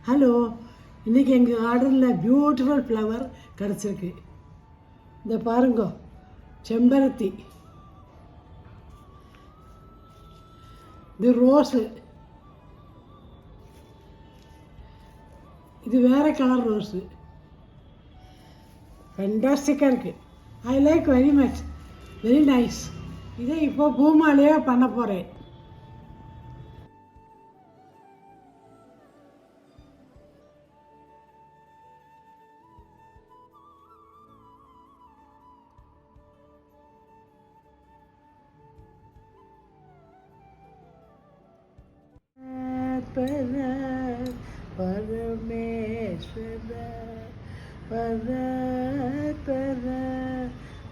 Hello, இன்றைக்கி எங்கள் கார்டனில் பியூட்டிஃபுல் ஃப்ளவர் கிடச்சிருக்கு. இந்த பாருங்க, செம்பருத்தி, இது ரோஸு, இது வேறு கலர் ரோஸு. ஃபென்டாஸ்டிக்காக இருக்குது. I like very much, very nice. இதை இப்போ பூமாலையே பண்ண போகிறேன். பரமேஸ்வர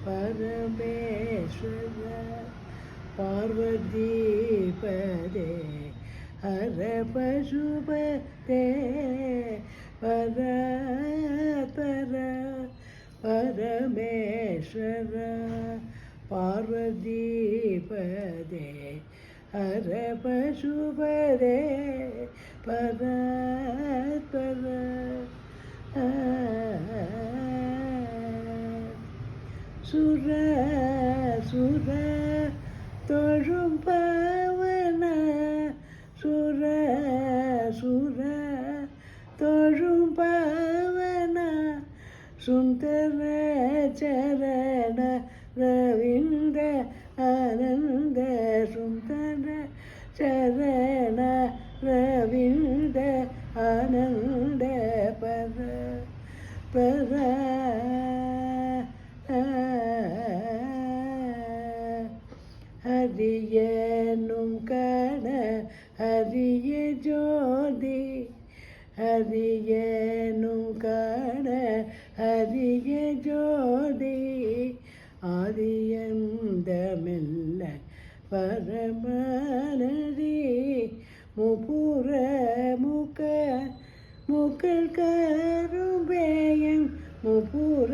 பரமேஸ்வர பார்வதி பதே ஹர பசுபதே பரமேஸ்வர பார்வதி பதே ஹர பசுபதே சுர சுர தொழும் பவன சுர சுர தொழும் பவன சுந்தர சரண ரவிந்த ஆனந்த சுந்தர சரண ரவிந்த ஆனந்த பர ஹரியனும் கண ஹரிய ஜோதி ஹரியனும் கண ஹரிய ஜோதி ஆதியந்தமெல்ல பரமனதி முபுர முக முகல் கரும்பேயம் முபுர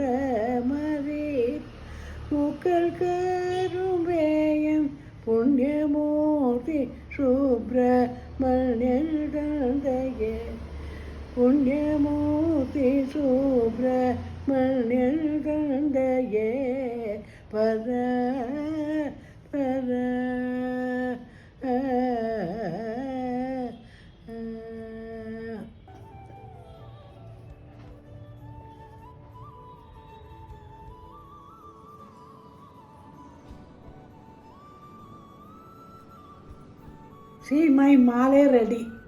மதி முகல் கரும்பேயம் புண்ணியமூர்த்தி சுப்பிரமணியந்தயே புண்ணியமூர்த்தி சுப்பிரமணியந்தயே பர See, my male ready.